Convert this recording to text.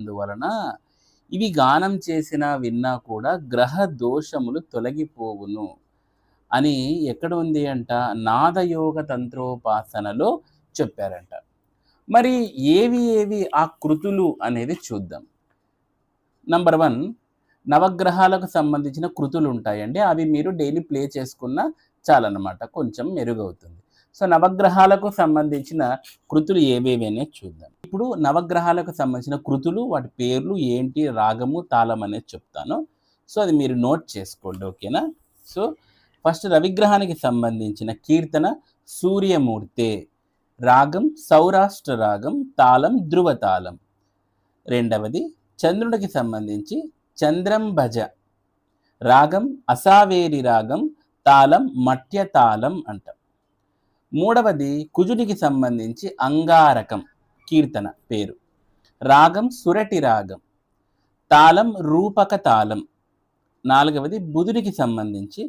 అందువలన ఇవి గానం చేసినా విన్నా కూడా గ్రహ దోషములు తొలగిపోవును అని ఎక్కడ ఉంది అంట? నాదయోగ తంత్రోపాసనలో చెప్పారంట. మరి ఏవి ఆ కృతులు అనేది చూద్దాం. నంబర్ 1, నవగ్రహాలకు సంబంధించిన కృతులు ఉంటాయండి. అవి మీరు డైలీ ప్లే చేసుకున్నా చాలన్నమాట. కొంచెం మెరుగవుతుంది. సో, నవగ్రహాలకు సంబంధించిన కృతులు ఏవేవి అనేది చూద్దాం. ఇప్పుడు నవగ్రహాలకు సంబంధించిన కృతులు, వాటి పేర్లు ఏంటి, రాగము, తాళం అనేది చెప్తాను. సో, అది మీరు నోట్ చేసుకోండి. ఓకేనా? సో, ఫస్ట్ రవిగ్రహానికి సంబంధించిన కీర్తన సూర్యమూర్తే, రాగం సౌరాష్ట్ర రాగం, తాళం ధ్రువ తాళం. రెండవది చంద్రుడికి సంబంధించి చంద్రం భజ, రాగం అసావేరి రాగం, తాళం మట్య తాళం అంటాం. మూడవది కుజుడికి సంబంధించి అంగారకం కీర్తన పేరు, రాగం సురటి రాగం, తాళం రూపక తాళం. నాలుగవది బుధుడికి సంబంధించి